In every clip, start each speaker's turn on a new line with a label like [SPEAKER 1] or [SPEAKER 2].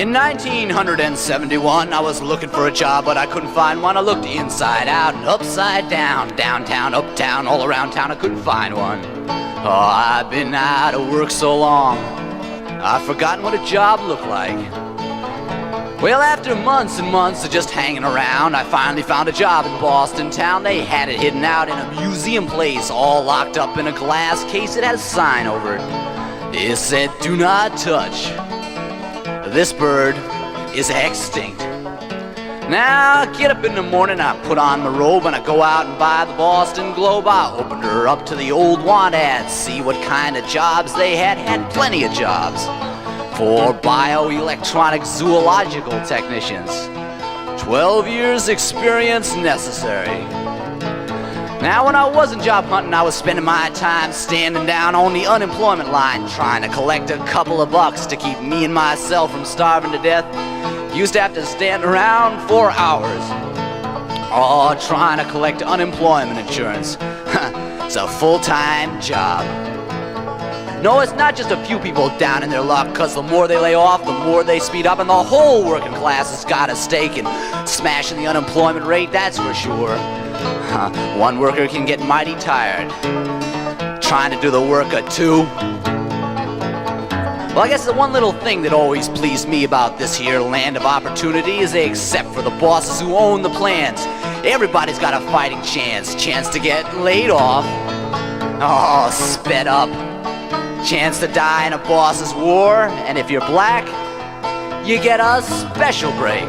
[SPEAKER 1] In 1971, I was looking for a job, but I couldn't find one. I looked inside out and upside down, downtown, uptown, all around town, I couldn't find one. Oh, I've been out of work so long, I've forgotten what a job looked like. Well, after months and months of just hanging around, I finally found a job in Boston town. They had it hidden out in a museum place, all locked up in a glass case. It had a sign over it. It said, "Do not touch. This bird is extinct." Now, I get up in the morning, I put on my robe, and I go out and buy the Boston Globe. I opened her up to the old want ads, see what kind of jobs they had. Had plenty of jobs for bioelectronic zoological technicians. 12 years experience necessary. Now, when I wasn't job hunting, I was spending my time standing down on the unemployment line, trying to collect a couple of bucks to keep me and myself from starving to death. Used to have to stand around for hours, all trying to collect unemployment insurance. It's a full-time job. No, it's not just a few people down in their luck, because the more they lay off, the more they speed up, and the whole working class has got a stake in smashing the unemployment rate, that's for sure. One worker can get mighty tired trying to do the work of two. Well, I guess the one little thing that always pleased me about this here land of opportunity is they accept for the bosses who own the plans. Everybody's got a fighting chance to get laid off. Oh, sped up. Chance to die in a boss's war, and if you're black, you get a special break.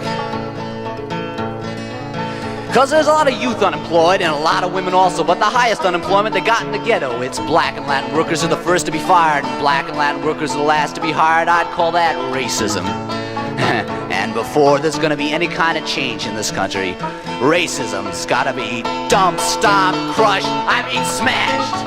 [SPEAKER 1] Because there's a lot of youth unemployed and a lot of women also, but the highest unemployment they got in the ghetto. It's black and Latin workers are the first to be fired, and black and Latin workers are the last to be hired. I'd call that racism. And before there's gonna be any kind of change in this country, racism's gotta be dumped, stomped, crushed, smashed.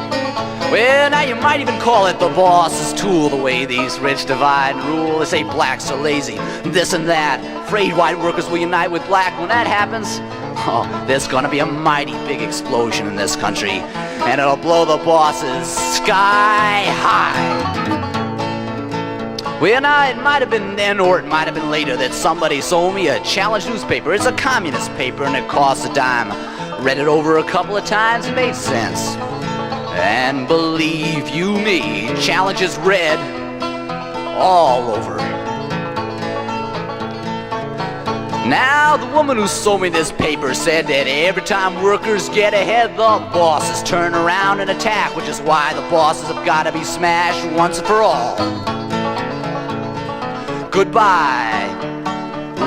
[SPEAKER 1] Well, now you might even call it the boss's tool, the way these rich divide and rule. They say blacks are lazy, this and that, afraid white workers will unite with black. When that happens, oh, there's gonna be a mighty big explosion in this country, and it'll blow the bosses sky high. Well, now, it might have been then, or it might have been later, that somebody sold me a challenge newspaper. It's a communist paper, and it costs a dime. Read it over a couple of times, it made sense. And believe you me, challenge is read all over. Now, the woman who sold me this paper said that every time workers get ahead, the bosses turn around and attack, which is why the bosses have got to be smashed once and for all. Goodbye,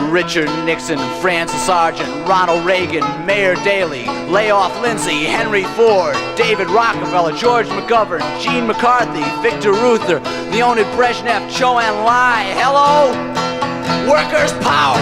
[SPEAKER 1] Richard Nixon, Francis Sargent, Ronald Reagan, Mayor Daley, lay off Lindsay, Henry Ford, David Rockefeller, George McGovern, Gene McCarthy, Victor Reuther, Leonid Brezhnev, Zhou Enlai. Hello, workers' power.